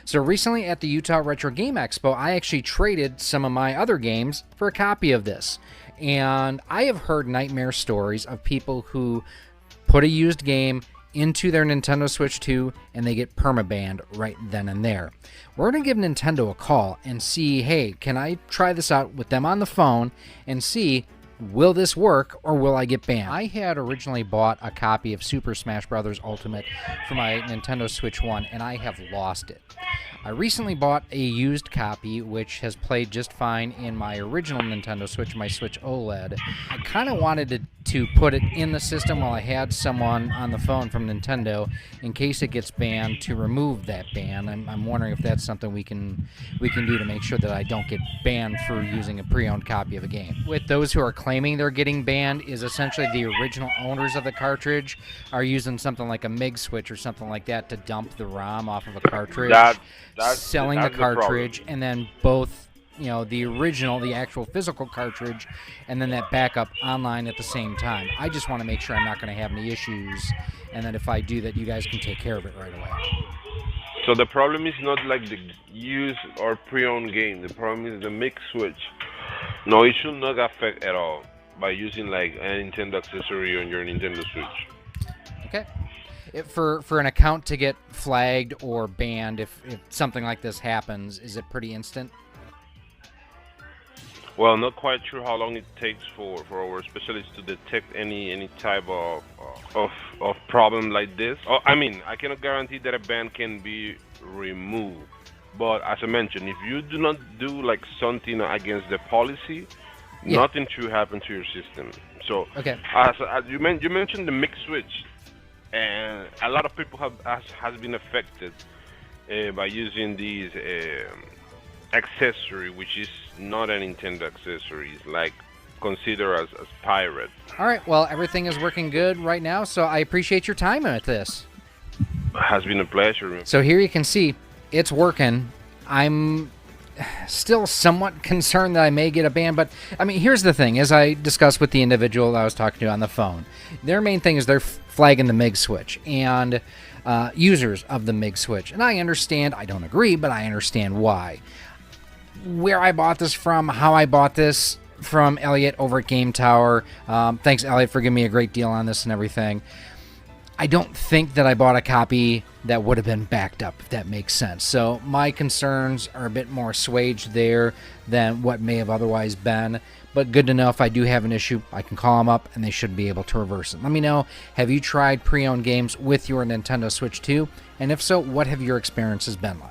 So recently at the Utah Retro Game Expo, I actually traded some of my other games for a copy of this. And I have heard nightmare stories of people who put a used game into their Nintendo Switch 2 and they get permabanned right then and there. We're going to give Nintendo a call and see, hey, can I try this out with them on the phone and see, will this work or will I get banned? I had originally bought a copy of Super Smash Bros. Ultimate for my Nintendo Switch 1 and I have lost it. I recently bought a used copy which has played just fine in my original Nintendo Switch, my Switch OLED. I kind of wanted to put it in the system while I had someone on the phone from Nintendo in case it gets banned to remove that ban. I'm wondering if that's something we can do to make sure that I don't get banned for using a pre-owned copy of a game. With those who are claiming they're getting banned is essentially the original owners of the cartridge are using something like a MIG switch or something like that to dump the ROM off of a cartridge, selling the cartridge, and then both, you know, the original, the actual physical cartridge, and then that backup online at the same time. I just want to make sure I'm not going to have any issues, and that if I do that, you guys can take care of it right away. So the problem is not like the used or pre-owned game. The problem is the mix switch. No, it should not affect at all by using like a Nintendo accessory on your Nintendo Switch. Okay. For an account to get flagged or banned, if something like this happens, is it pretty instant? Well, not quite sure how long it takes for our specialists to detect any type of problem like this. Oh, I mean, I cannot guarantee that a ban can be removed. But as I mentioned, if you do not do like something against the policy, nothing should happen to your system. So, okay. As you mentioned the mix switch, and a lot of people has been affected by using these accessory, which is not a Nintendo accessory. It's like considered as pirate. All right. Well, everything is working good right now, so I appreciate your time with this. It has been a pleasure. So here you can see it's working. I'm still somewhat concerned that I may get a ban, but I mean, here's the thing. As I discussed with the individual I was talking to on the phone, their main thing is they're flagging the MIG switch and users of the MIG switch. And I understand, I don't agree, but I understand why. Where I bought this from, how I bought this from Elliot over at Game Tower. Thanks, Elliot, for giving me a great deal on this and everything. I don't think that I bought a copy that would have been backed up, if that makes sense. So my concerns are a bit more assuaged there than what may have otherwise been. But good to know if I do have an issue, I can call them up and they should be able to reverse it. Let me know, have you tried pre-owned games with your Nintendo Switch 2? And if so, what have your experiences been like?